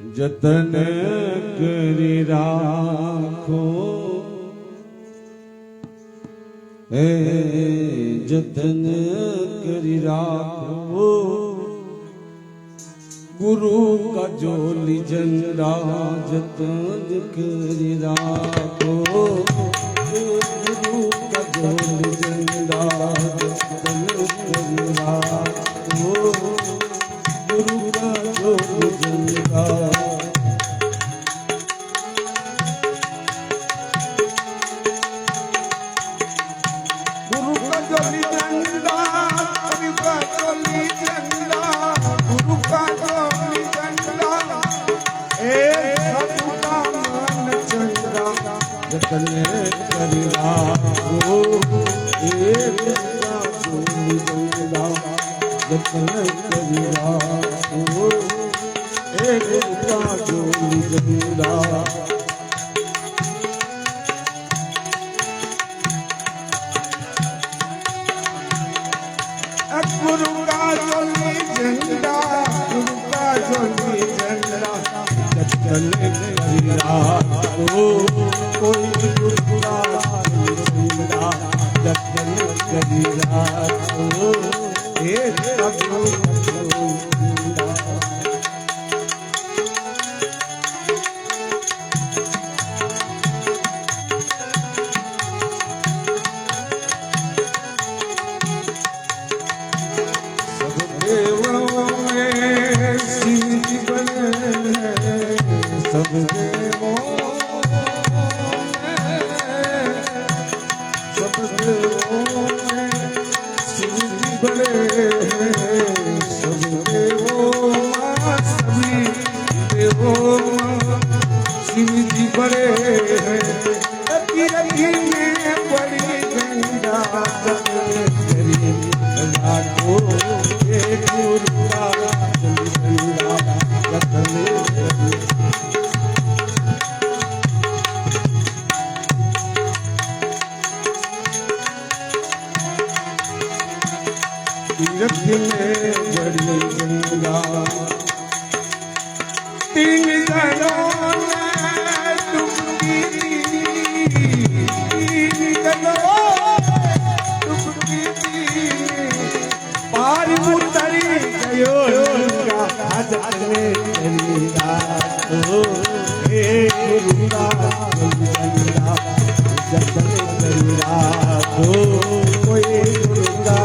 जतन करी राखो हे जतन करी राखो गुरु का जोली झंडा जतन करी राखो गुरु का जोली झंडा जतन करी राखो गुरु का जोली झंडा जतन करी राखो एक का जोली झंडा जतन करी राखो एक का जोली झंडा गुरु का जोली झंडा गुरु का जोली झंडा जतन करी राखो कोई गुरु का झंडा जतन करी राखो एक गुरु तीन जनों में डुबकी पार उतरी गयो जतन करी राखो हे गुरु का झंडा जतन करी राखो कोई गुरु का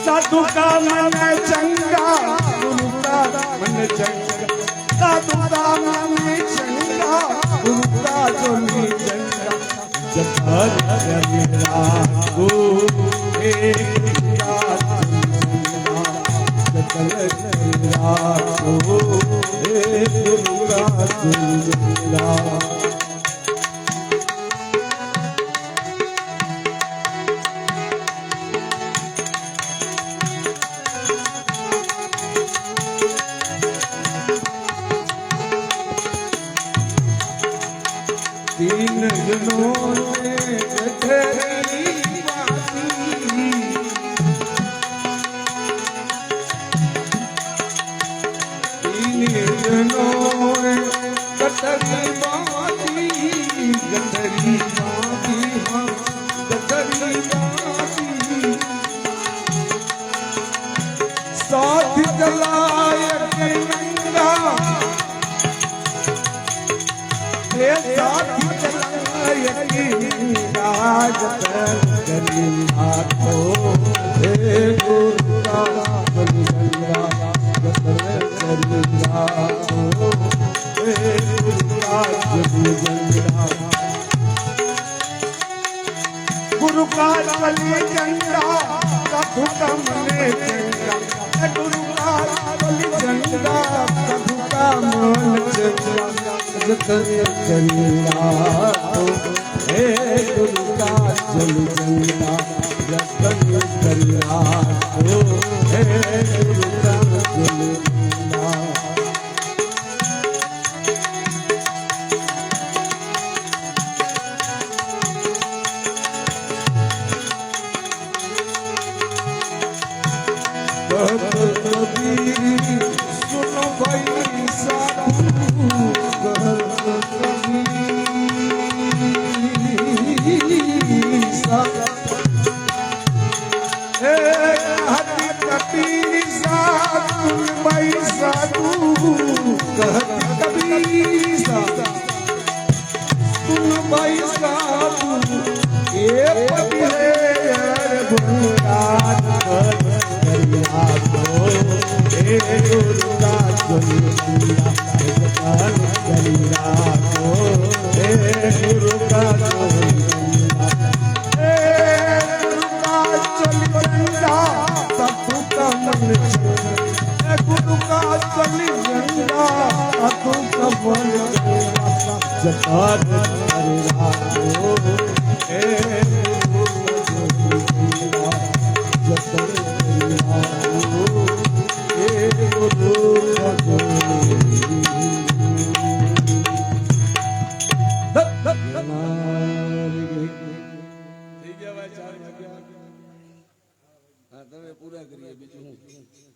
साधु का मन चंगा गुरु का मन चंगा साधु का मन चंगा गुरु का जोली झंडा जतन करी राखो एक का झंडा जतन करी राखो एक गुरु का झंडा तीन जनों ने गठरी बांधी तीन जनों ने गठरी बांधी गठरी बांधी हाँ गठरी बांधी साथ जलाए नंगा साथ जतन करी राखो हे गुरु का जोली झंडा जतन करी राखो हे गुरु का जोली झंडा गुरु का जोली झंडा साधु का मन चंगा गुरु का जोली झंडा साधु का मन चंगा जतन करी राखो हे गुरु का जोली झंडा जतन करी राखो हे गुरु का जोली झंडा कबीर कहत कबीर सुन भाई साधु ये पति है भूराज करिया को हे गुरुदा दुनिया भगवान करिया को हे गुरु का दुनिया हे गुरु का चलिया साधु का मन हे गुरु का चलिया साधु का मन जतार करिया को हे પૂરા કરીએ બીજું હું